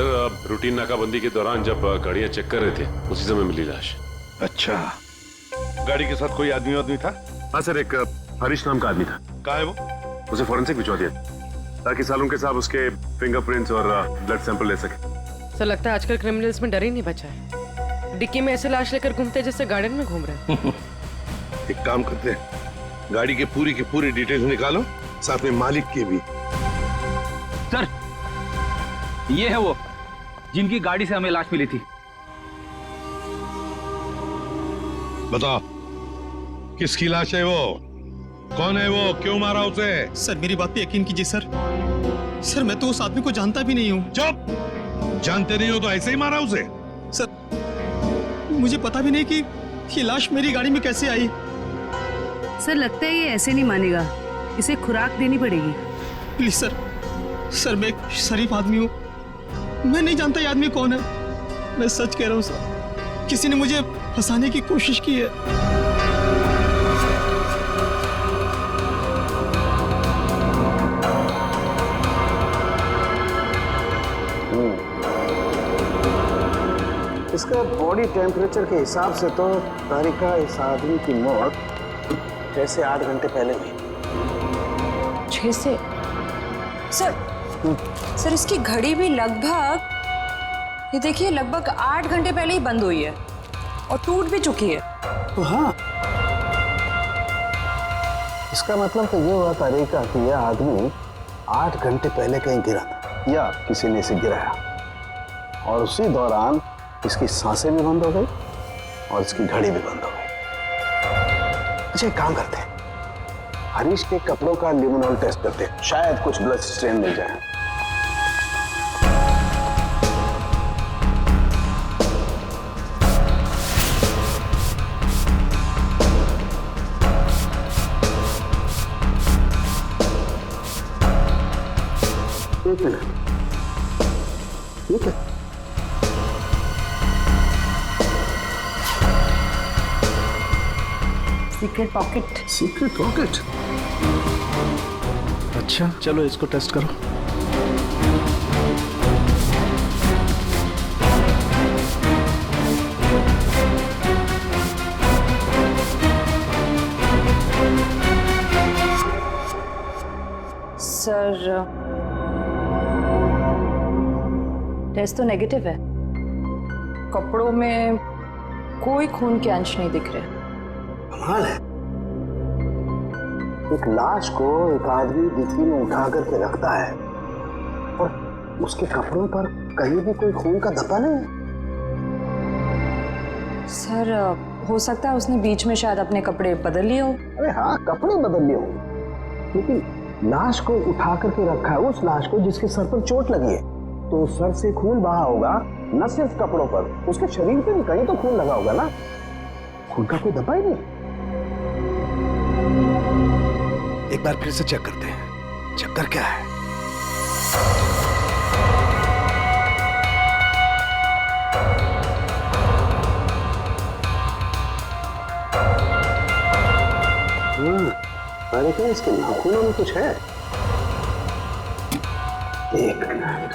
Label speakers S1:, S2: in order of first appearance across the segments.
S1: Sir routine नाकाबंदी के दौरान जब गाड़ियां चेक कर रहे थे उसी समय मिली लाश।
S2: अच्छा, गाड़ी के साथ कोई आदमी था?
S1: हाँ सर, एक हरीश नाम का आदमी था।
S2: कहाँ है वो?
S1: उसे फॉरेंसिक भिजवा दिया ताकि सालों के साथ उसके फिंगरप्रिंट्स और ब्लड सैंपल ले सके।
S3: सर लगता है आजकल क्रिमिनल्स में डर ही नहीं बचा है। डिक्की में ऐसे लाश लेकर घूमते जैसे गार्डन में घूम रहे हैं।
S2: एक काम करते हैं, गाड़ी के पूरी डिटेल्स निकालो, साथ में मालिक की भी।
S4: सर, ये है वो जिनकी गाड़ी से हमें लाश मिली थी।
S2: बताओ, किसकी लाश है वो? कौन है वो? क्यों मारा उसे?
S5: सर मेरी बात पे यकीन कीजिए सर। सर मैं तो उस आदमी को जानता भी नहीं हूँ।
S2: चुप! जानते नहीं हो तो ऐसे ही मारा उसे?
S5: सर मुझे पता भी नहीं कि ये लाश मेरी गाड़ी में कैसे आई।
S6: सर लगता है ये ऐसे नहीं मानेगा, इसे खुराक देनी पड़ेगी।
S5: प्लीज सर, सर मैं एक शरीफ आदमी हूँ, मैं नहीं जानता ये आदमी कौन है। मैं सच कह रहा हूँ सर, किसी ने मुझे फंसाने की कोशिश की है।
S7: इसका बॉडी टेम्परेचर के हिसाब से तो तारिका इस आदमी की मौत 6 से 8 घंटे पहले हुई।
S8: 6 से? सर इसकी घड़ी भी लगभग, ये देखिए, लगभग 8 घंटे पहले ही बंद हुई है और टूट भी चुकी है।
S7: तो हाँ, इसका मतलब तो ये हुआ तारिका कि यह आदमी 8 घंटे पहले कहीं गिरा था या किसी ने इसे गिराया और उसी दौरान इसकी सांसें भी बंद हो गई और इसकी घड़ी भी बंद हो गई। अच्छा, एक काम करते हैं, हरीश के कपड़ों का लिमोनॉल टेस्ट करते हैं, शायद कुछ ब्लड स्ट्रेन मिल जाए। एक मिनट, ठीक है।
S8: Secret pocket.
S7: Secret pocket? अच्छा चलो इसको टेस्ट करो।
S8: सर टेस्ट तो नेगेटिव है, कपड़ों में कोई खून के अंश नहीं दिख रहे।
S7: कमाल है, एक लाश को एक आदमी डिक्की में उठा करके रखता है और उसके कपड़ों पर कहीं भी कोई खून का धब्बा नहीं है।
S8: सर हो सकता है उसने बीच में शायद अपने कपड़े बदल लिए हो।
S7: अरे हाँ, कपड़े बदल लिए होंगे, लेकिन लाश को उठा करके रखा है उस लाश को जिसके सर पर चोट लगी है, तो सर से खून बहा होगा, न सिर्फ कपड़ों पर, उसके शरीर पे भी कहीं तो खून लगा होगा ना। खून का कोई धब्बा ही नहीं। एक बार फिर से चेक करते हैं, चक्कर क्या है। अरे क्या इसके नाखूनों में कुछ है? एक मिनट,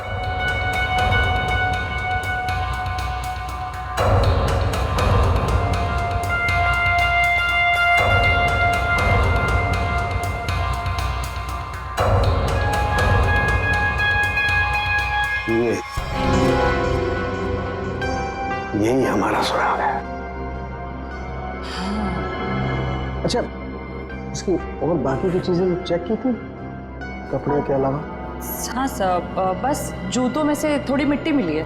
S7: यही हमारा सुराग है। अच्छा, इसकी और बाकी की चीजें चेक की थी कपड़े के अलावा?
S8: हाँ सर, बस जूतों में से थोड़ी मिट्टी मिली है।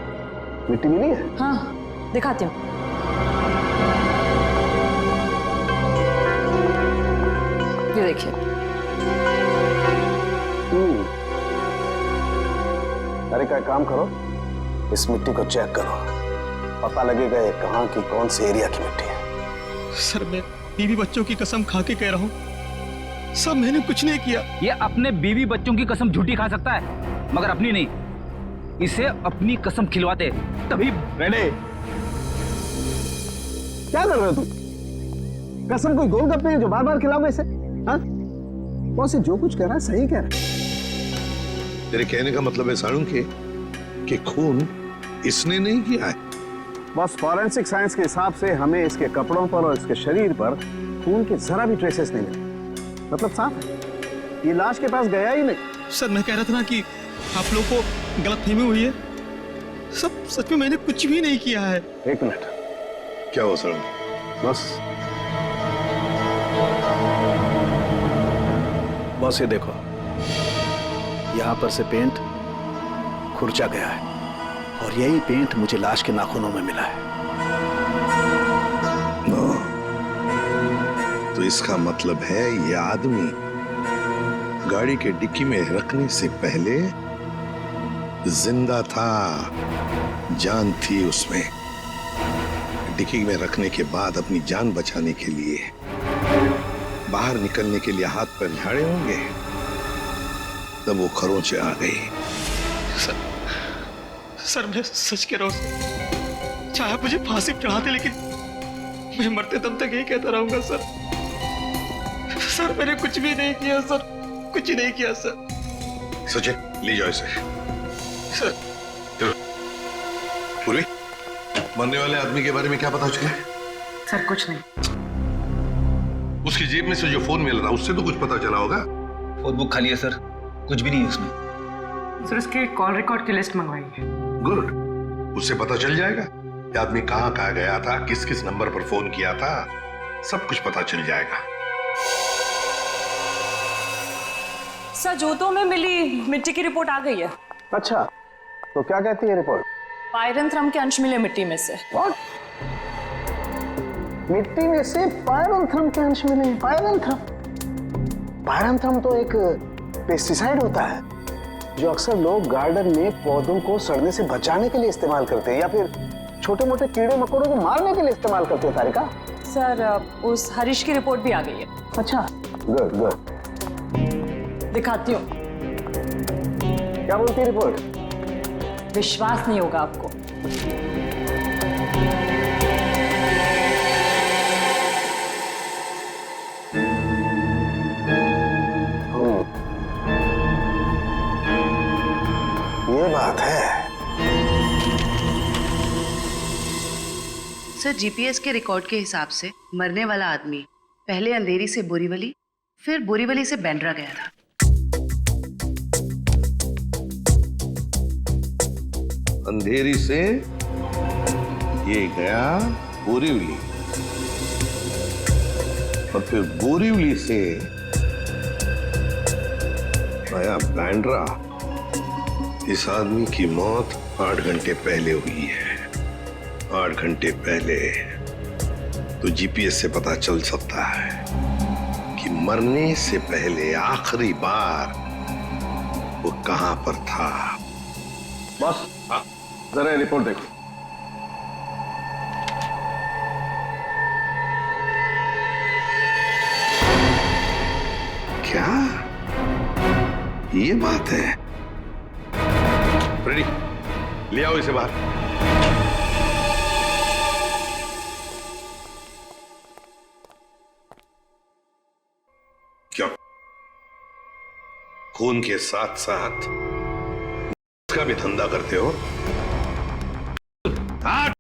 S7: मिट्टी मिली है?
S8: हाँ, दिखाती हूँ। ये देखिए।
S7: अरे का काम करो, इस मिट्टी को चेक करो, पता लगेगा ये कहाँ की कौन से एरिया की मिट्टी है।
S5: सर मैं बीवी बच्चों की कसम खा के कह रहा हूँ, सब मैंने कुछ नहीं किया।
S4: ये अपने बीवी बच्चों की कसम झूठी खा सकता है मगर अपनी नहीं। इसे अपनी कसम खिलवाते तभी।
S7: रेने, क्या कर रहे हो तुम? कसम कोई गोलगप्पे है जो बार बार खिलाओगे इसे? हाँ, कौन से जो कुछ कह रहा है सही कह रहा है।
S2: तेरे कहने का मतलब है साड़ू कि कि खून इसने नहीं किया है।
S7: बस फॉरेंसिक साइंस के हिसाब से हमें इसके कपड़ों पर और इसके शरीर पर खून के जरा भी ट्रेसेस नहीं मिले। मतलब साफ है, ये लाश के पास गया ही नहीं।
S5: सर मैं कह रहा था ना कि आप लोग को गलतफहमी हुई है। सब सच में मैंने कुछ भी नहीं किया है।
S7: एक मिनट,
S2: क्या हो सर?
S7: बस ये देखो, यहाँ पर से पेंट खुरचा गया है और यही पेंट मुझे लाश के नाखूनों में मिला है।
S2: तो इसका मतलब है ये आदमी गाड़ी के डिक्की में रखने से पहले जिंदा था, जान थी उसमें। डिक्की में रखने के बाद अपनी जान बचाने के लिए बाहर निकलने के लिए हाथ पर झाड़े होंगे, तब वो खरोंचे आ गई।
S5: सर मैं सच कह रहा हूँ, चाहे आप मुझे फांसी पर चढ़ाते लेकिन मैं मरते दम तक यही कहता रहूंगा सर। सर मैंने कुछ भी नहीं किया सर, कुछ नहीं किया सर।
S2: सचिन ले जाओ इसे।
S5: सर
S2: चलो। पूर्वी, मरने वाले आदमी के बारे में क्या पता चला?
S3: सर कुछ नहीं।
S2: उसकी जेब में से जो फोन मिल रहा उससे तो कुछ पता चला होगा।
S4: फोन बुक खाली है सर, कुछ भी नहीं है उसमें।
S3: सर उसके कॉल रिकॉर्ड की लिस्ट मंगवाई है।
S2: गुड, उससे पता चल जाएगा कि आदमी कहाँ कहाँ गया था, किस किस नंबर पर फोन किया था, सब कुछ पता चल जाएगा।
S8: सर जूतों में मिली मिट्टी की रिपोर्ट आ गई है।
S7: अच्छा, तो क्या कहती है रिपोर्ट?
S8: पायरंथ्रम के अंश मिले मिट्टी में से।
S7: What? मिट्टी में से पायरंथ्रम के अंश मिले? पायरंथ्रम? पायरंथ्रम तो एक पेस्टिसाइड होता है जो अक्सर लोग गार्डन में पौधों को सड़ने से बचाने के लिए इस्तेमाल करते हैं या फिर छोटे मोटे कीड़े मकोड़ों को मारने के लिए इस्तेमाल करते हैं। तारिका,
S8: सर उस हरीश की रिपोर्ट भी आ गई है।
S7: अच्छा, गुड गुड।
S8: दिखाती हूँ।
S7: क्या बोलती है रिपोर्ट?
S8: विश्वास नहीं होगा आपको।
S7: ये बात है।
S6: सर जीपीएस के रिकॉर्ड के हिसाब से मरने वाला आदमी पहले अंधेरी से बोरीवली, फिर बोरीवली से बैंड्रा गया था।
S2: अंधेरी से ये गया बोरीवली और फिर बोरीवली से आया बैंड्रा। इस आदमी की मौत 8 घंटे पहले हुई है। 8 घंटे पहले तो जीपीएस से पता चल सकता है कि मरने से पहले आखिरी बार वो कहां पर था।
S1: बॉस, जरा ये रिपोर्ट देखो।
S2: क्या ये बात है? रेडी, ले आओ इसे बाहर। क्यों? खून के साथ साथ इसका भी धंधा करते हो? हाँ?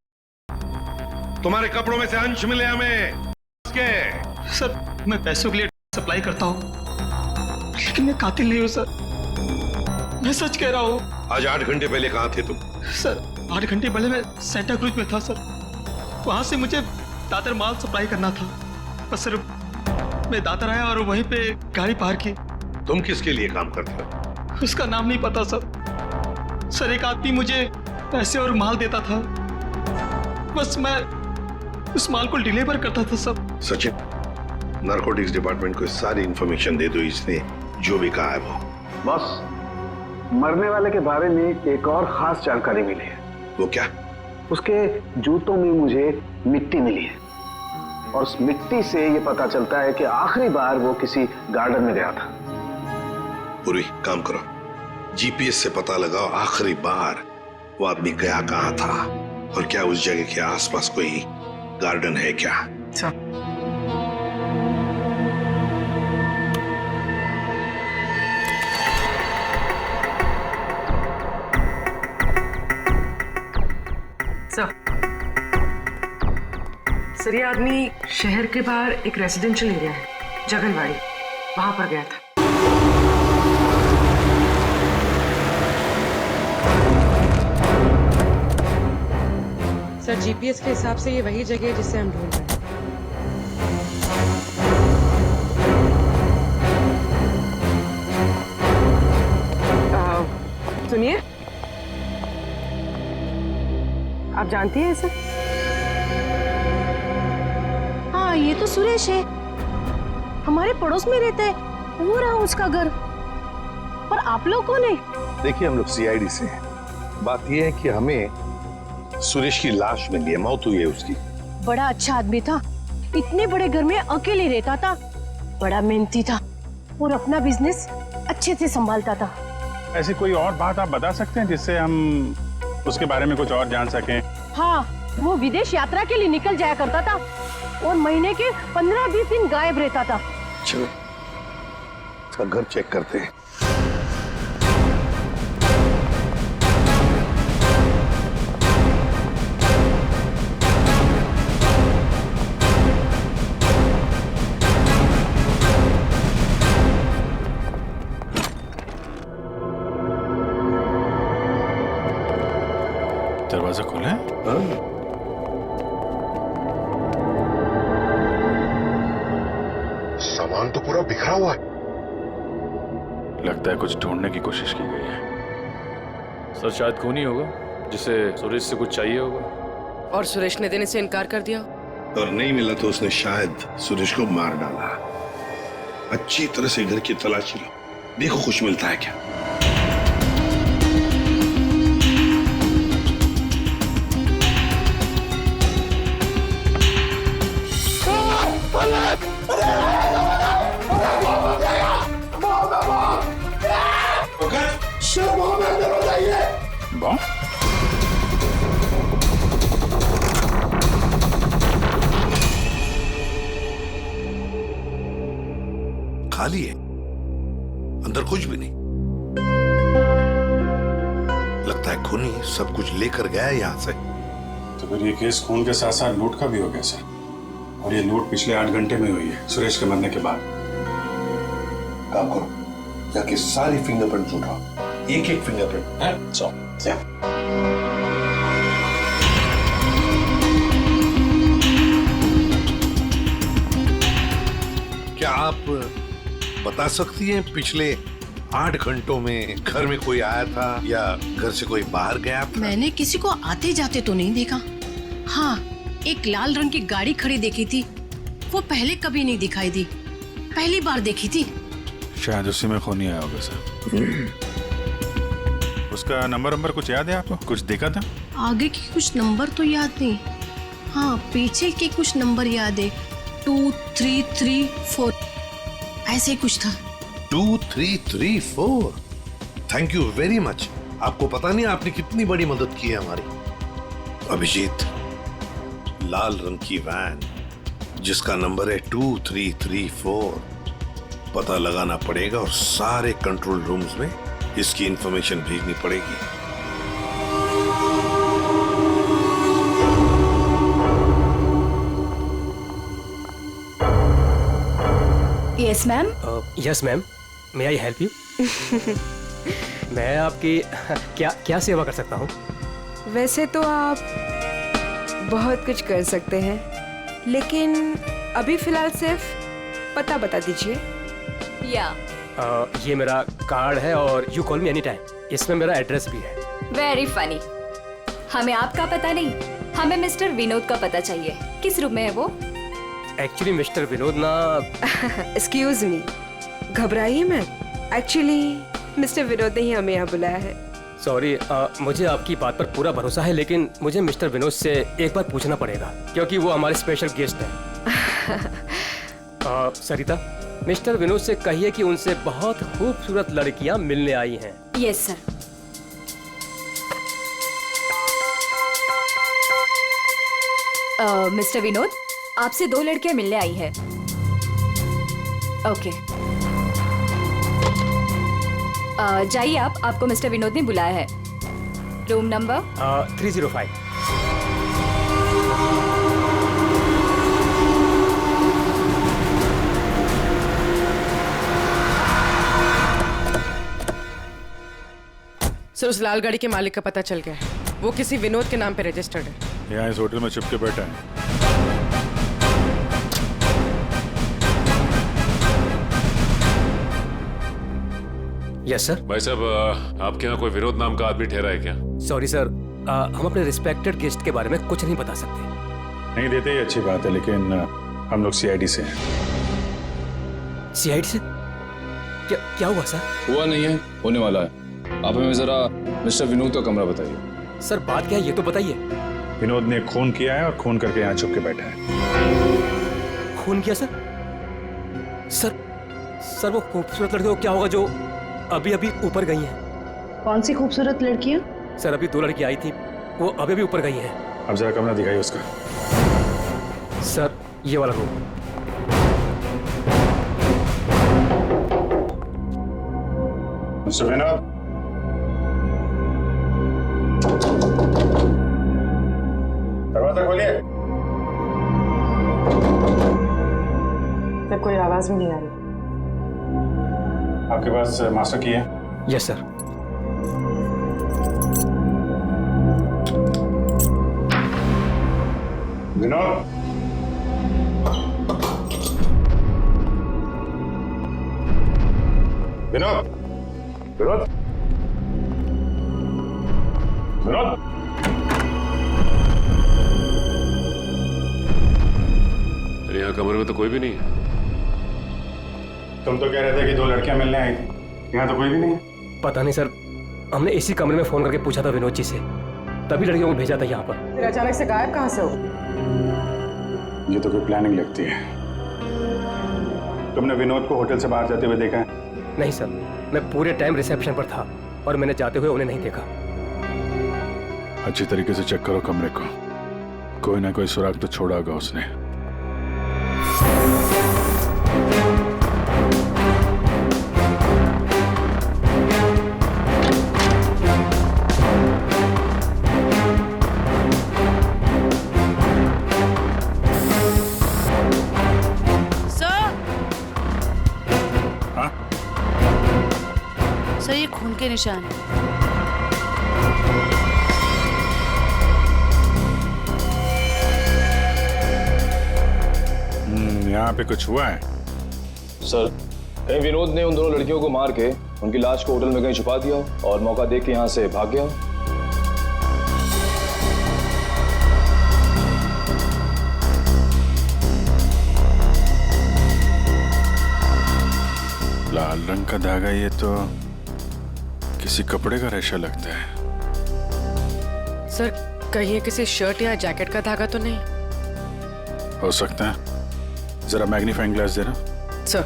S2: तुम्हारे कपड़ों में से अंश मिले हमें। इसके
S5: सर मैं पैसों के लिए सप्लाई करता हूँ लेकिन मैं कातिल नहीं हूँ सर, मैं सच कह रहा हूँ।
S2: आज 8 घंटे पहले कहां थे तुम?
S5: सर 8 घंटे पहले मैं सेंटा क्रूज में था सर। वहां से मुझे दादर माल सप्लाई करना था, बस सर मैं दादर आया और वहीं पे गाड़ी पार की।
S2: तुम किसके लिए काम करते हो?
S5: उसका नाम नहीं पता सर। सर एक आदमी मुझे पैसे और माल देता था, बस मैं उस माल को डिलीवर करता था सब।
S2: सचिन, नारकोटिक्स डिपार्टमेंट को सारी इंफॉर्मेशन दे दो, इसने जो भी कहा है वो।
S7: बॉस, मरने वाले के बारे में एक और खास जानकारी मिली है।
S2: वो क्या?
S7: उसके जूतों में मुझे मिट्टी मिली है और उस मिट्टी से ये पता चलता है कि आखिरी बार वो किसी गार्डन में गया था।
S2: पूरी काम करो, जीपीएस से पता लगाओ आखिरी बार वो आदमी गया कहां था और क्या उस जगह के आसपास कोई गार्डन है क्या।
S3: सर ये आदमी शहर के बाहर एक रेजिडेंशियल एरिया है, जगनवाड़ी, वहां पर गया था। सर जीपीएस के हिसाब से ये वही जगह है जिसे हम ढूंढ रहे हैं। सुनिए, आप जानती हैं इसे?
S9: हाँ, ये तो सुरेश है, हमारे पड़ोस में रहता है, वो रहा उसका घर। पर आप लोग कौन है?
S2: देखिए, हम लोग सीआईडी से हैं। बात यह है कि हमें सुरेश की लाश मिली है, मौत हुई है उसकी।
S9: बड़ा अच्छा आदमी था, इतने बड़े घर में अकेले रहता था, बड़ा मेहनती था और अपना बिजनेस अच्छे से संभालता था।
S10: ऐसी कोई और बात आप बता सकते हैं जिससे हम उसके बारे में कुछ और जान सकें?
S9: हाँ, वो विदेश यात्रा के लिए निकल जाया करता था और महीने के 15-20 दिन गायब रहता था।
S2: चलो उसका घर चेक करते हैं।
S10: दरवाजा खोला है?
S2: सामान तो पूरा बिखरा हुआ है।
S10: लगता है कुछ ढूंढने की कोशिश की गई है।
S11: सर शायद खून ही होगा जिसे सुरेश से कुछ चाहिए होगा।
S3: और सुरेश ने देने से इनकार कर दिया।
S2: और नहीं मिला तो उसने शायद सुरेश को मार डाला। अच्छी तरह से घर की तलाशी लो, देखो कुछ मिलता है क्या। खाली है, अंदर कुछ भी नहीं। लगता है खूनी सब कुछ लेकर गया है यहां से।
S10: तो फिर ये केस खून के साथ साथ लूट का भी हो गया सर। और ये लूट पिछले 8 घंटे में हुई है, सुरेश के मरने के बाद।
S2: काम करो, जाके सारी फिंगरप्रिंट उठाओ, एक एक फिंगरप्रिंट है। क्या आप बता सकती हैं पिछले 8 घंटों में घर में कोई आया था या घर से कोई बाहर गया था?
S9: मैंने किसी को आते जाते तो नहीं देखा। हाँ, एक लाल रंग की गाड़ी खड़ी देखी थी, वो पहले कभी नहीं दिखाई दी, पहली बार देखी थी।
S10: शायद उसी में खूनी आया होगा सर। उसका नंबर कुछ याद है आपको? कुछ देखा था?
S9: आगे के कुछ नंबर तो याद नहीं, हाँ पीछे के कुछ नंबर याद है, 2, 3, 3, 4 ऐसे कुछ था।
S2: 2, 3, 3, 4। Thank you very much. आपको पता नहीं आपने कितनी बड़ी मदद की है हमारी। अभिजीत, लाल रंग की वैन जिसका नंबर है 2334, पता लगाना पड़ेगा और सारे कंट्रोल रूम्स में इसकी इंफॉर्मेशन भेजनी पड़ेगी।
S9: Yes ma'am.
S12: Yes ma'am, may I help you? मैं आपकी क्या सेवा कर सकता हूँ?
S8: वैसे तो आप बहुत कुछ कर सकते हैं, लेकिन अभी फिलहाल सिर्फ पता बता दीजिए।
S12: ये मेरा कार्ड है और you call me any time, इसमें मेरा एड्रेस भी है।
S13: Very funny. हमें आपका पता नहीं, हमें मिस्टर विनोद का पता चाहिए। किस रूम में है वो?
S12: एक्चुअली मिस्टर विनोद ना
S8: एक्सक्यूज मी, घबराइए मत। एक्चुअली मिस्टर विनोद ने ही हमें यहाँ बुलाया है।
S12: सॉरी, मुझे आपकी बात पर पूरा भरोसा है, लेकिन मुझे मिस्टर विनोद से एक बार पूछना पड़ेगा क्योंकि वो हमारे स्पेशल गेस्ट हैं। सरिता, मिस्टर विनोद से कहिए कि उनसे बहुत खूबसूरत लड़कियां मिलने आई हैं।
S13: Yes sir. मिस्टर विनोद, आपसे 2 लड़कियां मिलने आई हैं। ओके, जाइए आप, आपको मिस्टर विनोद ने बुलाया है। Room number
S12: 305।
S3: सर उस लाल गाड़ी के मालिक का पता चल गया है। वो किसी विनोद के नाम पे रजिस्टर्ड है।
S10: यहाँ इस होटल में छुप के बैठा है।
S12: Yes sir.
S11: भाई साहब, आपके यहाँ कोई विनोद नाम का आदमी ठहरा है क्या?
S12: सॉरी सर, हम अपने रिस्पेक्टेड गेस्ट के बारे में कुछ नहीं बता सकते।
S10: नहीं देते ही अच्छी बात है, लेकिन हम लोग सीआईडी से हैं।
S12: सीआईडी से? क्या हुआ सर?
S11: हुआ नहीं है, होने वाला है। आप हमें जरा मिस्टर विनोद का कमरा बताइए।
S12: सर बात क्या है ये तो बताइए।
S10: विनोद ने खून किया है और खून करके यहाँ छुप के बैठा है।
S12: खून किया सर? सर वो खूबसूरत लड़की को क्या होगा जो अभी अभी ऊपर गई हैं?
S6: कौन सी खूबसूरत लड़कियां?
S12: सर अभी 2 लड़की आई थी, वो अभी अभी ऊपर गई हैं।
S10: अब जरा कमरा दिखाइए उसका।
S12: सर ये वाला रूम।
S10: मिस्टर विनोद, दरवाजा खोलिए।
S3: सर कोई आवाज भी नहीं आ रही।
S10: आपके पास मास्टर की है?
S12: Yes sir.
S10: विनोद, विनोद, विनोद, विनोद।
S11: अरे यहाँ कमरे में तो कोई भी नहीं है।
S10: तुम तो कह रहे थे कि 2 लड़कियां मिलने आई थी, यहाँ तो कोई भी नहीं है।
S12: पता नहीं सर, हमने इसी कमरे में फोन करके पूछा था विनोद जी से, तभी लड़कियों को भेजा था यहाँ पर।
S3: फिर अचानक से गायब कहाँ से हो?
S10: ये तो कोई प्लानिंग लगती है। तुमने विनोद को होटल से बाहर जाते हुए देखा है?
S12: नहीं सर, मैं पूरे टाइम रिसेप्शन पर था और मैंने जाते हुए उन्हें नहीं देखा।
S10: अच्छी तरीके से चेक करो कमरे को, कोई ना कोई सुराग तो छोड़ा होगा उसने।
S6: सर ये खून के निशान है।
S10: यहाँ पे कुछ हुआ है?
S11: सर, कहीं विनोद ने उन दोनों लड़कियों को मार के उनकी लाश को होटल में कहीं छुपा दिया और मौका देख के यहाँ से भाग गया।
S10: लाल रंग का धागा, ये तो किसी कपड़े का रेशा लगता है।
S3: सर कहीं ये किसी शर्ट या जैकेट का धागा तो नहीं?
S10: हो सकता है, जरा मैग्नीफाइंग ग्लास देना।
S3: सर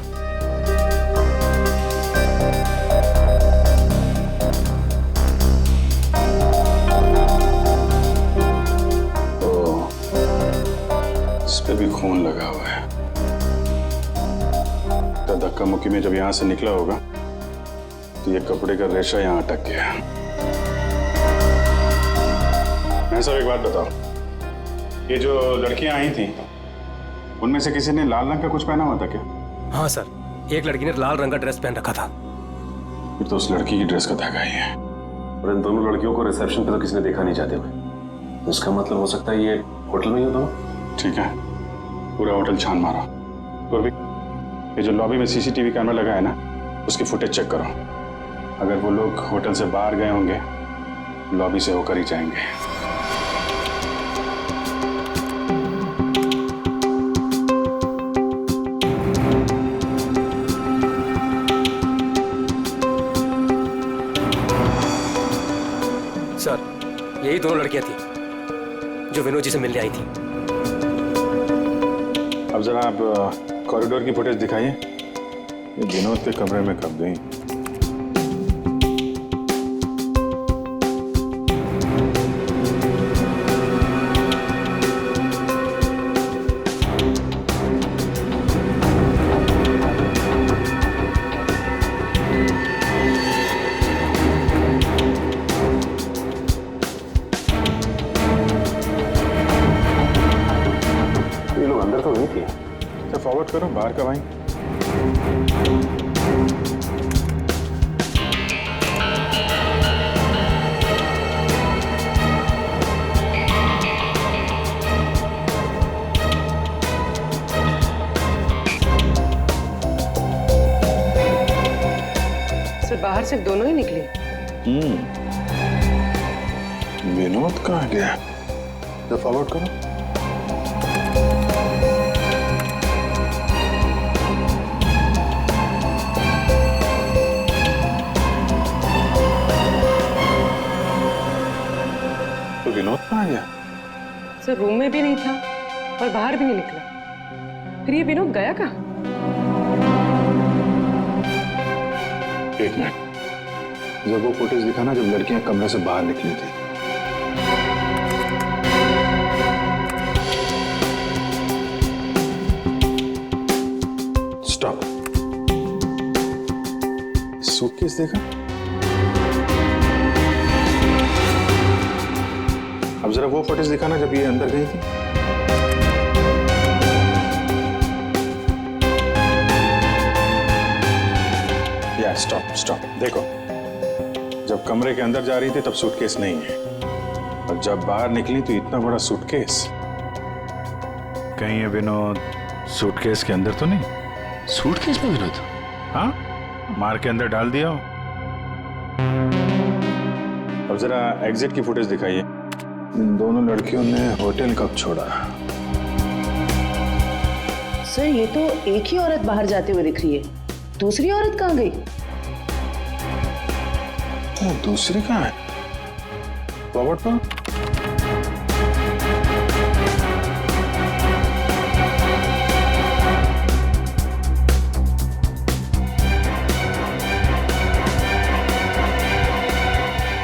S10: इस पे भी खून लगा हुआ है। तो धक्का मुक्की में जब यहाँ से निकला होगा तो ये कपड़े का रेशा यहाँ अटक गया। मैं सब एक बात बताओ, ये जो लड़कियां आई थी उनमें से किसी ने लाल रंग का कुछ पहना हुआ था क्या?
S12: हाँ सर, एक लड़की ने लाल रंग का ड्रेस पहन रखा था।
S10: फिर तो उस लड़की की ड्रेस का धागा ही है।
S1: और इन दोनों लड़कियों को रिसेप्शन पे तो किसी ने देखा नहीं जाते हुए। इसका मतलब हो सकता है ये होटल में ही हो दोनों।
S10: ठीक है, पूरा होटल छान मारो। और भी ये जो लॉबी में सीसीटीवी कैमरा लगा है ना, उसकी फुटेज चेक करो। अगर वो लोग होटल से बाहर गए होंगे, लॉबी से होकर ही जाएंगे।
S12: सर यही दोनों लड़कियां थी जो विनोद जी से मिलने आई थी।
S10: अब जरा आप कॉरिडोर की फुटेज दिखाइए। ये विनोद के कमरे में कब गई? ये लोग अंदर तो नहीं थे। अच्छा फॉरवर्ड करो, बाहर कब आई?
S3: बाहर सिर्फ दोनों ही निकले।
S2: विनोद कहाँ गया? तो फॉरवर्ड करो। तो विनोद कहाँ गया?
S3: सर रूम में भी नहीं था और बाहर भी नहीं निकला। फिर ये विनोद गया कहाँ?
S2: एक मिनट, जब वो फुटेज दिखाना जब लड़कियां कमरे से बाहर निकली थी। स्टॉप। सूटकेस देखा? अब जरा वो फुटेज दिखाना जब ये अंदर गई थी। या स्टॉप स्टॉप, देखो जब कमरे के अंदर जा रही थी तब सूटकेस नहीं है, और जब बाहर निकली तो इतना बड़ा सूटकेस। कहीं ये विनोद सूटकेस के अंदर तो नहीं? सूटकेस में विनोद? हाँ, मार के अंदर डाल दिया हो। अब जरा एग्जिट की फुटेज दिखाइए। इन दोनों लड़कियों ने होटल कब छोड़ा?
S6: सर ये तो एक ही औरत बाहर जाते हुए दिख रही है, दूसरी औरत कहाँ गई?
S2: दूसरी कहाँ है? फॉरवर्ड पर।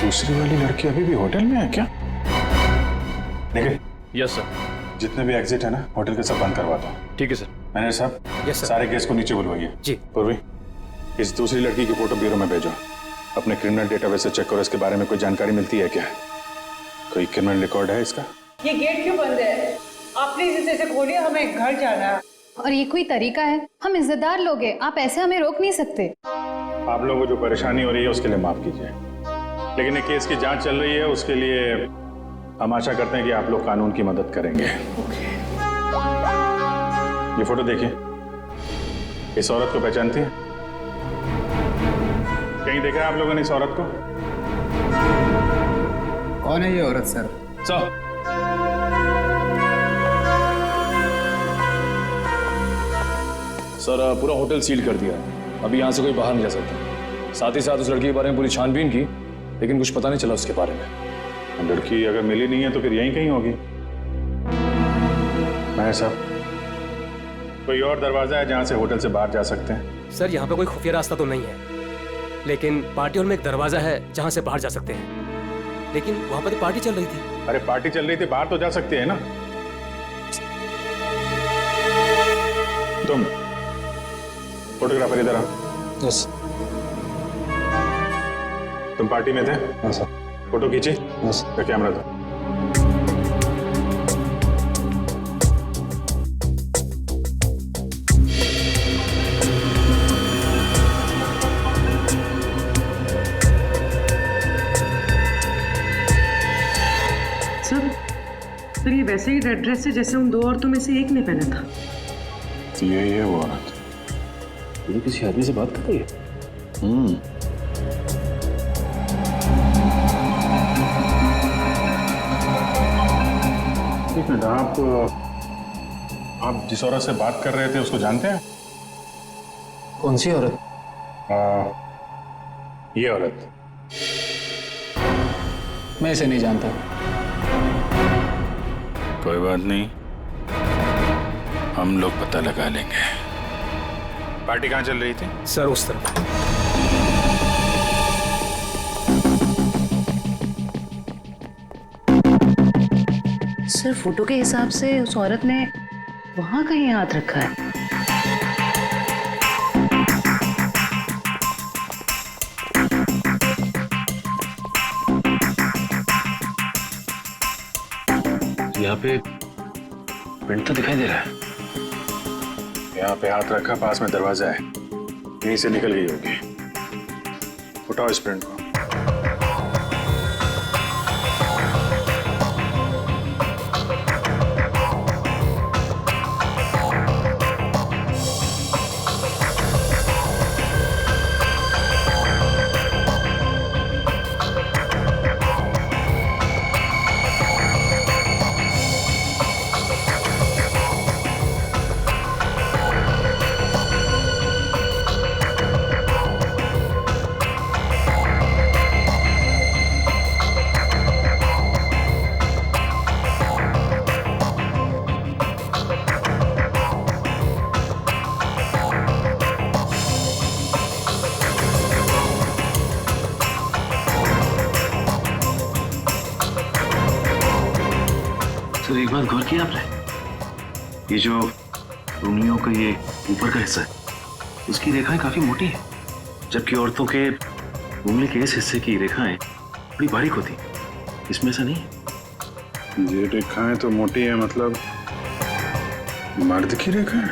S2: दूसरी वाली लड़की अभी भी होटल में है क्या? निखिल।
S12: Yes sir.
S2: जितने भी एग्जिट है ना होटल के सब बंद करवा दो।
S12: ठीक है सर।
S2: मैनेजर साहब,
S12: यस सर।
S2: सारे केस को नीचे बुलवाइए।
S12: जी।
S2: पूर्वी, इस दूसरी लड़की की फोटो ब्यूरो में भेजो। अपने क्रिमिनल डेटाबेस से चेक करो, इसके बारे में कोई जानकारी मिलती है क्या? कोई क्रिमिनल रिकॉर्ड है इसका?
S14: ये गेट क्यों बंद है? आप प्लीज इसे खोलिए, हमें घर जाना है।
S13: और ये कोई तरीका है? हम इज्जतदार लोग हैं, आप ऐसे हमें रोक नहीं सकते।
S2: आप लोगों को जो परेशानी हो रही है उसके लिए माफ कीजिए, लेकिन ये केस की जांच चल रही है, उसके लिए हम आशा करते हैं कि आप लोग कानून की मदद करेंगे। ये फोटो देखिए, इस औरत को पहचानती है? कहीं देखा है आप लोगों ने इस औरत को?
S15: कौन है ये औरत सर?
S11: सर पूरा होटल सील कर दिया, अभी यहाँ से कोई बाहर नहीं जा सकता। साथ ही साथ उस लड़की के बारे में पूरी छानबीन की, लेकिन कुछ पता नहीं चला उसके बारे में।
S2: लड़की अगर मिली नहीं है तो फिर यहीं कहीं होगी। मैं साहब, कोई और दरवाजा है जहां से होटल से बाहर जा सकते हैं?
S12: सर यहाँ पे कोई खुफिया रास्ता तो नहीं है, लेकिन पार्टी हॉल में एक दरवाजा है जहां से बाहर जा सकते हैं। लेकिन वहां पर तो पार्टी चल रही थी।
S2: अरे पार्टी चल रही थी, बाहर तो जा सकते हैं ना। तुम फोटोग्राफर इधर आओ।
S15: यस।
S2: तुम पार्टी में थे?
S15: हाँ सर।
S2: फोटो खींची?
S15: यस।
S2: तो कैमरा दो।
S3: सर ये वैसे ही रेड ड्रेस है जैसे उन दो औरतों में से एक ने पहना था।
S2: यही है वो औरत।
S15: ये किसी आदमी से बात कर रही है?
S2: एक मिनट, आप जिस औरत से बात कर रहे थे उसको जानते हैं?
S15: कौन सी औरत?
S2: ये औरत।
S15: मैं इसे नहीं जानता।
S2: कोई बात नहीं, हम लोग पता लगा लेंगे। पार्टी कहाँ चल रही थी?
S12: सर उस तरफ।
S6: सर फोटो के हिसाब से उस औरत ने वहां कहीं हाथ रखा है।
S2: यहाँ पे प्रिंट तो दिखाई दे रहा है। यहाँ पे हाथ रखा, पास में दरवाजा है, यहीं से निकल गई होगी। उठाओ इस प्रिंट को।
S16: सर एक बात गौर किया आपने, ये जो उंगलियों का ये ऊपर का हिस्सा है उसकी रेखाएं काफी मोटी है, जबकि औरतों के उंगली के इस हिस्से की रेखाएं बड़ी बारीक होती, इसमें ऐसा नहीं है।
S10: ये रेखाएं तो मोटी है, मतलब मर्द की रेखाएं,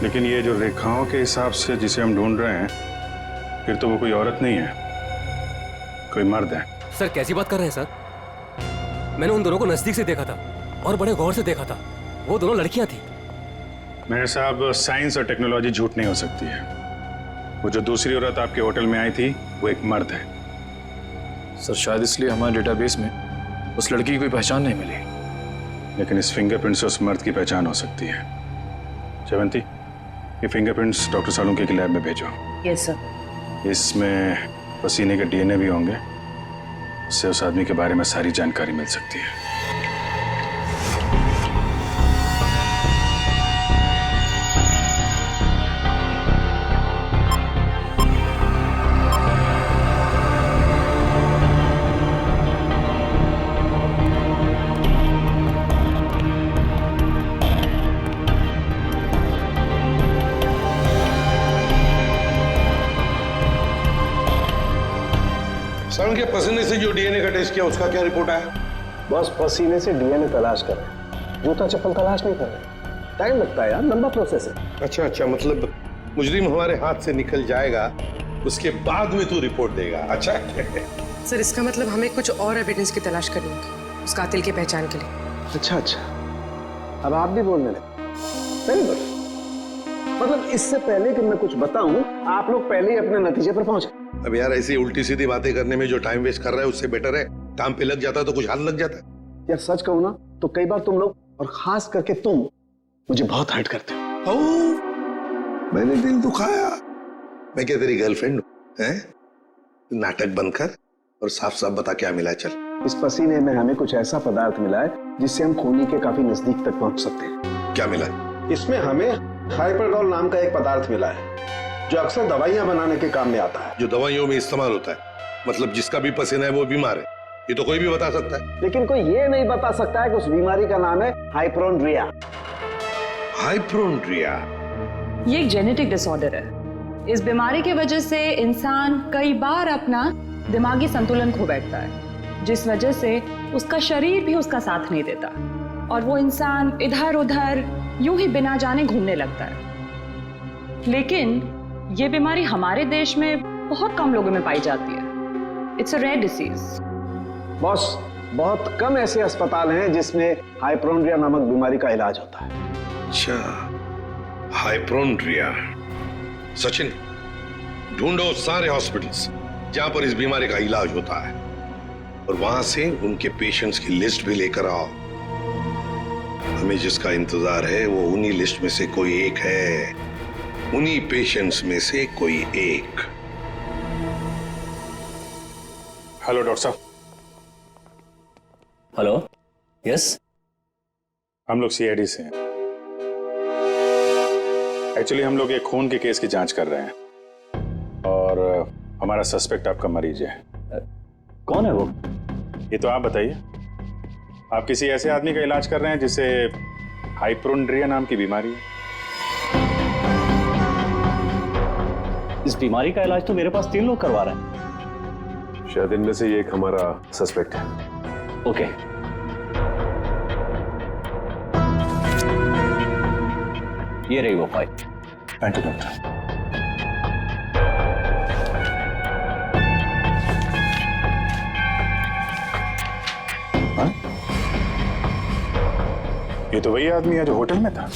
S10: लेकिन ये जो रेखाओं के हिसाब से जिसे हम ढूंढ रहे हैं, फिर तो वो कोई औरत नहीं है, कोई मर्द है।
S12: सर कैसी बात कर रहे हैं सर? मैंने उन दोनों को नजदीक से देखा था और बड़े गौर से देखा था, वो दोनों लड़कियां थी।
S10: मेरे साहब, साइंस और टेक्नोलॉजी झूठ नहीं हो सकती है। वो जो दूसरी औरत आपके होटल में आई थी वो एक मर्द है।
S11: सर शायद इसलिए हमारे डेटाबेस में उस लड़की की कोई पहचान नहीं मिली,
S10: लेकिन इस फिंगरप्रिंट से उस मर्द की पहचान हो सकती है। जयवंती, ये फिंगरप्रिंट्स डॉक्टर सालुंके की लैब में भेजो।
S6: Yes sir.
S10: इसमें पसीने के डीएनए भी होंगे, इससे उस आदमी के बारे में सारी जानकारी मिल सकती है।
S2: सर के पसीने से जो डीएनए का टेस्ट किया उसका क्या रिपोर्ट आया?
S7: बस पसीने से डीएनए तलाश कर रहे हैं, जूता चप्पल तलाश नहीं कर रहे। टाइम लगता है यार, लंबा प्रोसेस है।
S2: अच्छा अच्छा, मतलब मुजरिम हमारे हाथ से निकल जाएगा, उसके बाद में तू रिपोर्ट देगा। अच्छा
S3: सर इसका मतलब हमें कुछ और एविडेंस की तलाश करनी होगी उस कातिल की पहचान के लिए।
S7: अच्छा अच्छा, अब आप भी बोलने लगे। Very good. मतलब इससे पहले कि मैं कुछ बताऊं, आप लोग पहले ही अपने नतीजे पर पहुंच गए।
S2: अब यार ऐसी उल्टी सीधी बातें करने में जो टाइम वेस्ट कर रहा है उससे बेटर है काम पे लग जाता तो कुछ हाल लग जाता।
S7: यार सच कहूं ना तो कई बार तुम लोग, और खास करके तुम, मुझे बहुत हर्ट करते हो।
S2: मैंने दिल दुखाया? मैं क्या तेरी गर्लफ्रेंड हूं? हैं? नाटक बंद कर और साफ साफ बता क्या मिला। चल।
S7: इस पसीने में हमें कुछ ऐसा पदार्थ मिला है जिससे हम खूनी के काफी नजदीक तक पहुंच सकते हैं।
S2: क्या मिला?
S7: इसमें हमें हाइपरडोल नाम का एक पदार्थ मिला है जो अक्सर दवाइयां बनाने के काम में आता है।
S2: जो दवाइयों में इस्तेमाल होता है, मतलब जिसका भी पसीना है वो बीमार है, ये तो कोई भी बता सकता है।
S7: लेकिन कोई ये नहीं बता सकता है कि उस बीमारी का नाम है हाइपोक्रोंड्रिया।
S2: हाइपोक्रोंड्रिया
S17: ये एक जेनेटिक डिसऑर्डर है। इस बीमारी की वजह से इंसान कई बार अपना दिमागी संतुलन खो बैठता है, जिस वजह से उसका शरीर भी उसका साथ नहीं देता और वो इंसान इधर उधर यूं ही बिना जाने घूमने लगता है। लेकिन ये बीमारी हमारे देश में बहुत कम लोगों में पाई जाती है। It's a rare disease.
S7: Boss, बहुत कम ऐसे अस्पताल हैं जिसमें हाइपोक्रोंड्रिया नामक बीमारी का इलाज होता है।
S2: अच्छा, हाइपोक्रोंड्रिया। सचिन, ढूंढो सारे हॉस्पिटल्स जहां पर इस बीमारी का इलाज होता है और वहां से उनके पेशेंट्स की लिस्ट भी लेकर आओ। हमें जिसका इंतजार है वो उन्हीं लिस्ट में से कोई एक है, उन्हीं पेशेंट्स में से कोई एक।
S10: हेलो डॉक्टर साहब।
S11: Hello, yes.
S10: हम लोग सीआईडी से हैं। एक्चुअली हम लोग एक खून के केस की जांच कर रहे हैं और हमारा सस्पेक्ट आपका मरीज है।
S11: कौन है वो?
S10: ये तो आप बताइए। आप किसी ऐसे आदमी का इलाज कर रहे हैं जिसे हाइपोक्रोंड्रिया नाम की बीमारी है?
S15: इस बीमारी का इलाज तो मेरे पास 3 लोग करवा रहे हैं।
S1: शायद इनमें से ये एक हमारा सस्पेक्ट है।
S15: ओके। ये रही वो फाइल।
S10: Thank you doctor. ये तो वही आदमी है जो होटल में था,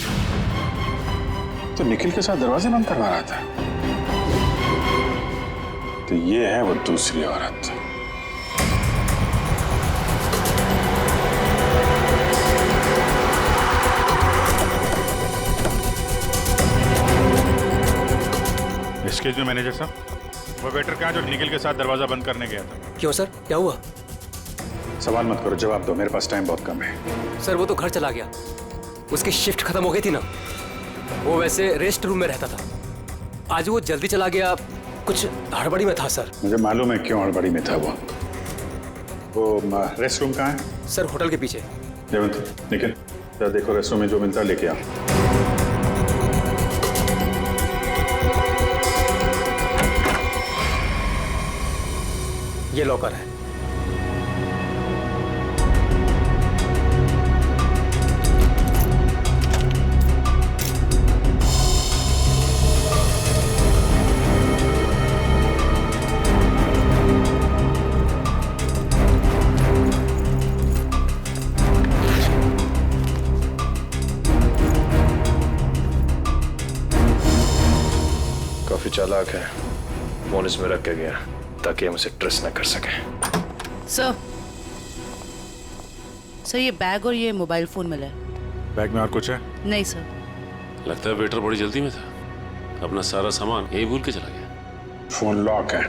S10: तो निखिल के साथ दरवाजे बंद करवा रहा था। तो ये है वो दूसरी औरत। एक्सक्यूज मी मैनेजर साहब, वो वेटर कहाँ जो निखिल के साथ दरवाजा बंद करने गया था?
S12: क्यों सर, क्या हुआ?
S10: सवाल मत करो, जवाब दो, मेरे पास टाइम बहुत कम है।
S12: सर वो तो घर चला गया, उसकी शिफ्ट खत्म हो गई थी ना। वो वैसे रेस्ट रूम में रहता था, आज वो जल्दी चला गया, कुछ हड़बड़ी में था सर।
S10: मुझे मालूम है क्यों हड़बड़ी में था वो। वो रेस्ट रूम कहाँ है?
S12: सर होटल के पीछे।
S10: जयवंत निखिल जरा देखो रेस्ट रूम में जो मिलता है लेके आओ।
S12: ये लॉकर है।
S11: काफी चालाक है, फोन इसमें रख के गया ताकि हम उसे ट्रेस न कर सके।
S6: सर ये बैग और ये मोबाइल फोन मिला है।
S10: बैग में और कुछ है?
S6: नहीं सर।
S16: लगता है वेटर बड़ी जल्दी में था, अपना सारा सामान यही भूल के चला गया।
S10: फोन लॉक है,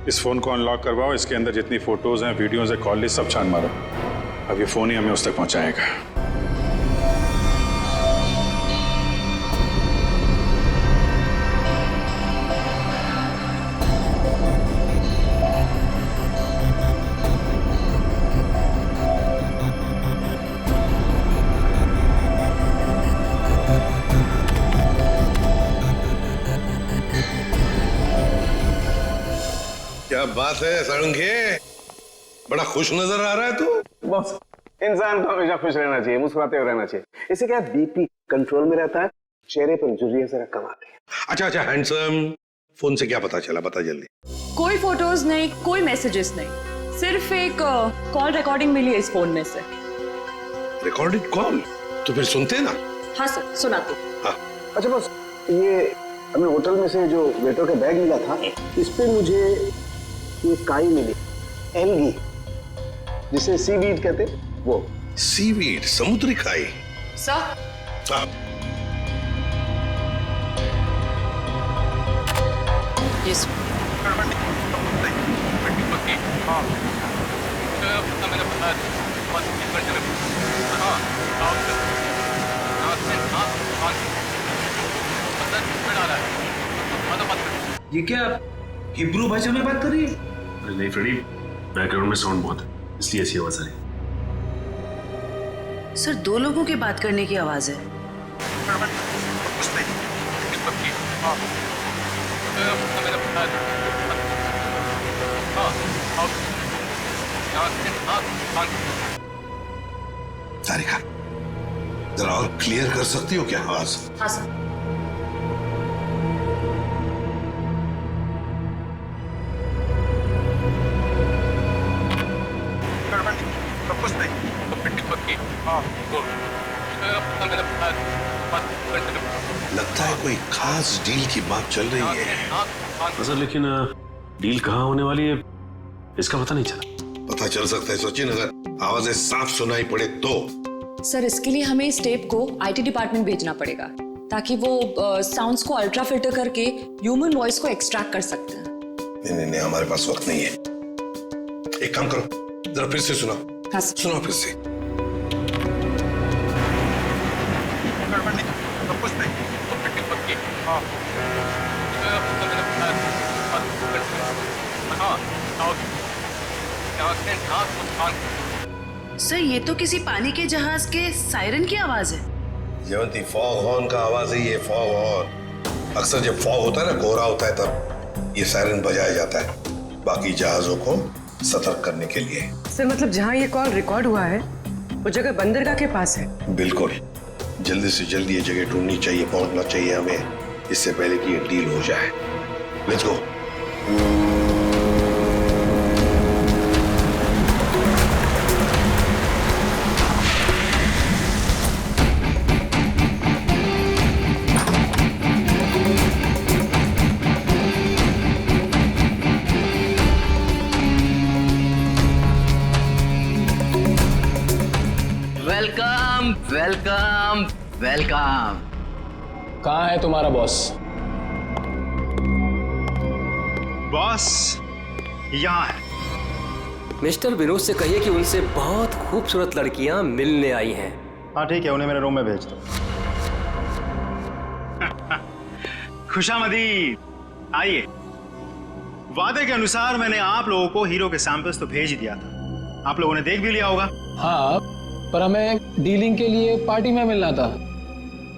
S10: इस फोन को अनलॉक करवाओ, इसके अंदर जितनी फोटोज हैं, वीडियोज है, कॉल लिस्ट सब छान मारो। अब ये फोन ही हमें उस तक पहुंचाएगा।
S2: क्या बात है सारंगे, बड़ा खुश नजर आ रहा है तू।
S7: बॉस, इंसान को हमेशा खुश रहना चाहिए, मुस्कुराते हुए रहना चाहिए। इससे क्या बीपी कंट्रोल में रहता है, चेहरे पर झुर्रियां जरा कम आती है।
S2: अच्छा हैंडसम, फोन से क्या पता चला, बता जल्दी।
S17: कोई फोटोज नहीं, कोई मैसेजेस नहीं, सिर्फ एक कॉल रिकॉर्डिंग मिली है इस फोन में से।
S2: Recorded call? तो फिर सुनते ना।
S17: हाँ सर, सुना तो।
S2: हाँ।
S7: अच्छा बॉस, ये हमें होटल में से जो वेटर का बैग मिला था, इस पे मुझे ये काई मिली, एल्गी, जिसे सीवीड कहते हैं, वो।
S2: सीवीड, समुद्री काई?
S6: सर।
S2: हाँ।
S6: यस।
S16: ये क्या हिब्रू भाषा में बात कर रही है? अरे नहीं फ्रेडी, बैकग्राउंड में साउंड बहुत है, इसलिए ऐसी आवाज आ रही है।
S6: सर दो लोगों के बात करने की आवाज है।
S2: तारिका, जरा और क्लियर कर सकती हो क्या आवाज?
S6: हाँ सर।
S2: लगता है कोई खास डील की बात चल रही है।
S16: सर लेकिन डील कहाँ होने वाली है इसका पता नहीं चला।
S2: पता चल सकता है सचिन, अगर आवाजें साफ सुनाई पड़े तो।
S17: सर इसके लिए हमें इस टेप को आईटी डिपार्टमेंट भेजना पड़ेगा, ताकि वो साउंड्स को अल्ट्रा फिल्टर करके ह्यूमन वॉइस को एक्सट्रैक्ट कर सकते हैं।
S2: नहीं, हमारे पास वक्त नहीं है। एक काम करो, जरा फिर से सुनाओ।
S17: हाँ
S2: सुनाओ फिर से।
S6: सर ये तो किसी पानी के जहाज के सायरन की आवाज है।
S2: जयवंती, फॉग हॉर्न का आवाज है ये, फॉग हॉर्न। अक्सर जब फॉग होता है ना, कोहरा होता है, तब ये सायरन बजाया जाता है बाकी जहाजों को सतर्क करने के लिए।
S3: सर मतलब जहाँ ये कॉल रिकॉर्ड हुआ है वो जगह बंदरगाह के पास है?
S2: बिल्कुल, जल्दी से जल्दी ये जगह ढूंढनी चाहिए, पहुंचना चाहिए हमें, इससे पहले कि ये डील हो जाए। Let's go.
S4: Welcome welcome welcome.
S11: कहाँ है तुम्हारा बॉस?
S5: बॉस यहाँ है।
S12: मिस्टर विनोद से कहिए कि उनसे बहुत खूबसूरत लड़कियां मिलने आई हैं।
S15: हाँ ठीक है, उन्हें मेरे रूम में भेज दो।
S5: खुशामदीद, आइए। वादे के अनुसार मैंने आप लोगों को हीरो के सैंपल्स तो भेज ही दिया था, आप लोगों ने देख भी लिया होगा।
S11: हाँ, पर हमें डीलिंग के लिए पार्टी में मिलना था।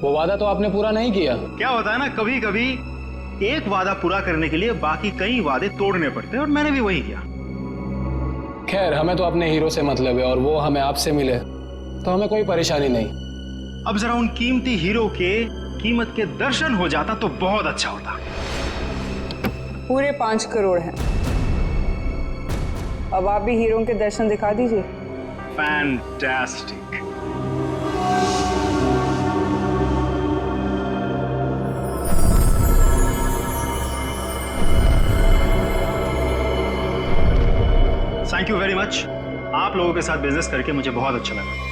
S11: वो वादा तो आपने पूरा नहीं किया।
S5: क्या होता है ना, कभी कभी एक वादा पूरा करने के लिए बाकी कई वादे तोड़ने पड़ते हैं, और मैंने भी वही किया।
S11: खैर, हमें तो अपने हीरो से मतलब है, और वो हमें आपसे मिले तो हमें कोई परेशानी नहीं।
S5: अब जरा उन कीमती हीरो के कीमत के दर्शन हो जाता तो बहुत अच्छा होता।
S17: पूरे 5 करोड़ हैं। अब आप भी हीरो के दर्शन दिखा दीजिए।
S5: Fantastic. Thank you very much. आप लोगों के साथ बिजनेस करके मुझे बहुत अच्छा लगा।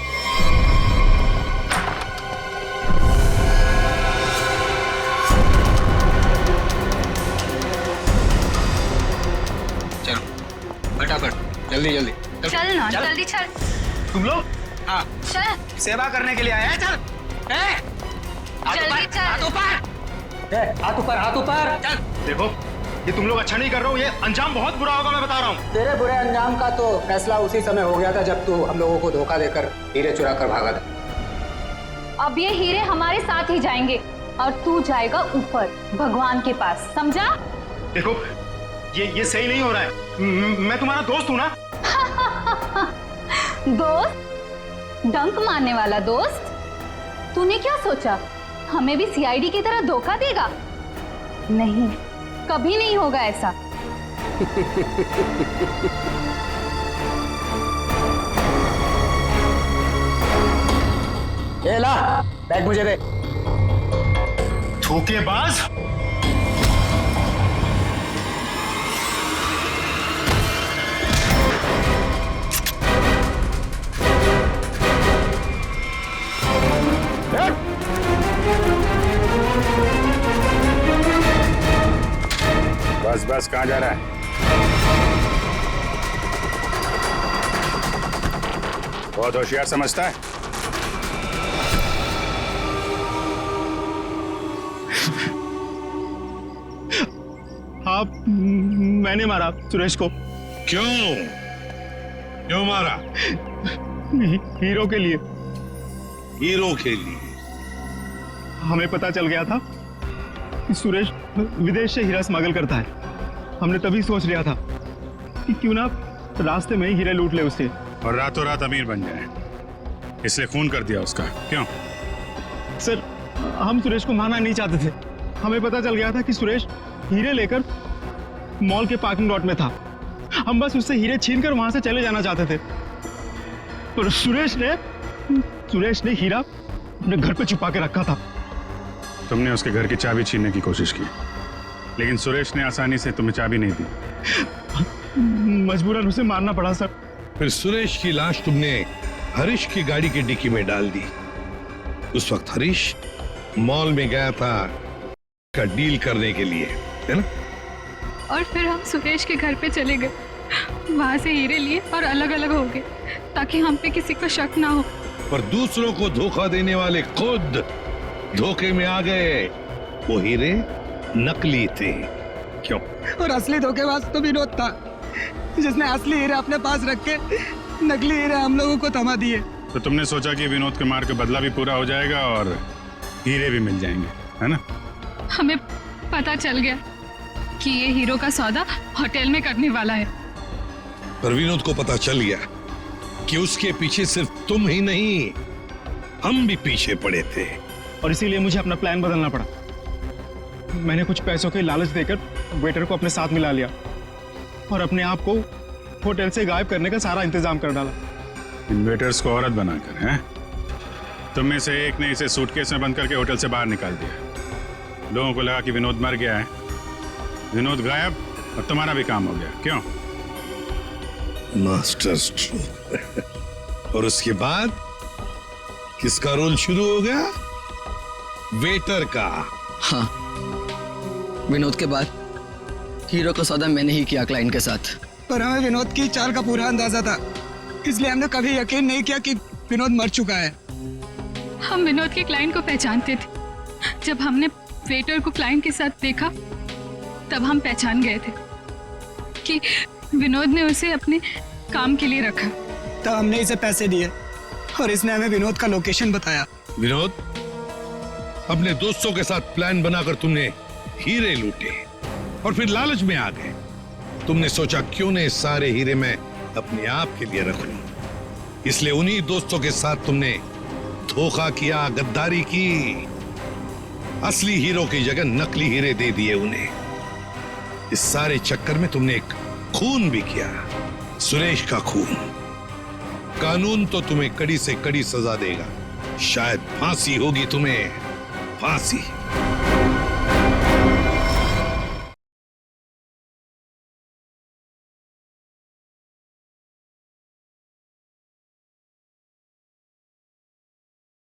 S18: फटाफट, जल्दी जल्दी
S13: चल ना, जल्दी चल।
S5: तुम लोग?
S18: हाँ,
S13: चल।
S5: सेवा करने के लिए आए हैं। चल।
S13: जल्दी चल।
S18: हाथ ऊपर, हाथ ऊपर।
S5: चल। देखो, ये तुम लोग अच्छा नहीं कर रहे हो, ये अंजाम बहुत बुरा होगा, मैं बता रहा हूँ।
S18: तेरे बुरे अंजाम का तो फैसला उसी समय हो गया था जब तू हम लोगों को धोखा देकर हीरे चुरा कर भागा था।
S13: अब ये हीरे हमारे साथ ही जाएंगे और तू जाएगा ऊपर भगवान के पास, समझा?
S5: देखो, ये सही नहीं हो रहा है। मैं तुम्हारा दोस्त हूँ ना।
S13: दोस्त? डंक मारने वाला दोस्त? तूने क्या सोचा हमें भी सीआईडी की तरह धोखा देगा? नहीं, कभी नहीं होगा ऐसा।
S18: ये ला, बैग मुझे दे।
S5: धोखेबाज।
S10: बस बस, कहाँ जा रहा है? बहुत होशियार समझता है।
S5: आप, मैंने मारा सुरेश को।
S2: क्यों मारा?
S5: हीरो के लिए।
S2: हीरो के लिए?
S5: हमें पता चल गया था कि सुरेश विदेश से हीरा स्मगल करता है। हमने तभी सोच लिया था कि क्यों ना रास्ते में ही हीरे लूट ले उससे,
S10: और रातों रात अमीर बन जाए, इसलिए खून कर दिया उसका। क्यों?
S5: सर, हम सुरेश को मारना नहीं चाहते थे। हमें पता चल गया था कि सुरेश हीरे लेकर मॉल के पार्किंग लॉट में था। हम बस उससे हीरे छीनकर वहां से चले जाना चाहते थे, पर सुरेश ने हीरा अपने घर पे छुपा के रखा था।
S10: तुमने उसके घर की चाबी छीनने की कोशिश की, लेकिन सुरेश ने आसानी से तुम्हें चाबी नहीं दी।
S5: मजबूरन उसे मारना पड़ा सर।
S2: फिर सुरेश की लाश तुमने हरीश की गाड़ी की डिक्की में डाल दी। उस वक्त हरीश मॉल में गया था का डील करने के लिए, है ना?
S19: और फिर हम सुरेश के घर पे चले गए, वहां से हीरे लिए और अलग अलग हो गए ताकि हम पे किसी को शक ना हो।
S2: पर दूसरों को धोखा देने वाले खुद धोखे में आ गए। वो हीरे नकली थे। क्यों?
S18: और असली धोखेबाज तो विनोद था, जिसने असली हीरे अपने पास रख के नकली हीरे हम लोगों को थमा दिए।
S10: तो तुमने सोचा कि विनोद के मार के बदला भी पूरा हो जाएगा और हीरे भी मिल जाएंगे, है ना?
S19: हमें पता चल गया कि ये हीरो का सौदा होटल में करने वाला है।
S2: पर विनोद को पता चल गया कि उसके पीछे सिर्फ तुम ही नहीं, हम भी पीछे पड़े थे,
S5: और इसीलिए मुझे अपना प्लान बदलना पड़ा। मैंने कुछ पैसों के लालच देकर वेटर को अपने साथ मिला लिया और अपने आप को होटल से गायब करने का सारा इंतजाम कर डाला।
S10: इन वेटर्स को औरत बनाकर, हैं? तुम में से एक ने इसे सूटकेस में बंद करके होटल से बाहर निकाल दिया। लोगों को लगा कि विनोद मर गया है, विनोद गायब और तुम्हारा भी काम हो गया। क्यों?
S2: Master stroke. और उसके बाद किसका रोल शुरू हो गया? वेटर का।
S18: हाँ, विनोद के बाद हीरो का सौदा मैंने ही किया क्लाइंट के साथ। पर हमें विनोद की चाल का पूरा अंदाजा था, इसलिए हमने कभी यकीन नहीं किया कि विनोद मर चुका है।
S19: हम विनोद के क्लाइंट को पहचानते थे। जब हमने वेटर को क्लाइंट के साथ देखा तब हम पहचान गए थे कि विनोद ने उसे अपने काम के लिए रखा।
S18: तो हमने इसे पैसे दिए और इसने हमें विनोद का लोकेशन बताया।
S2: विनोद, अपने दोस्तों के साथ प्लान बनाकर तुमने हीरे लूटे और फिर लालच में आ गए। तुमने सोचा क्यों नहीं सारे हीरे मैं अपने आप के लिए रख लूं, इसलिए उन्हीं दोस्तों के साथ तुमने धोखा किया, गद्दारी की। असली हीरो की जगह नकली हीरे दे दिए उन्हें। इस सारे चक्कर में तुमने एक खून भी किया, सुरेश का खून। कानून तो तुम्हें कड़ी से कड़ी सजा देगा, शायद फांसी होगी तुम्हें, फांसी।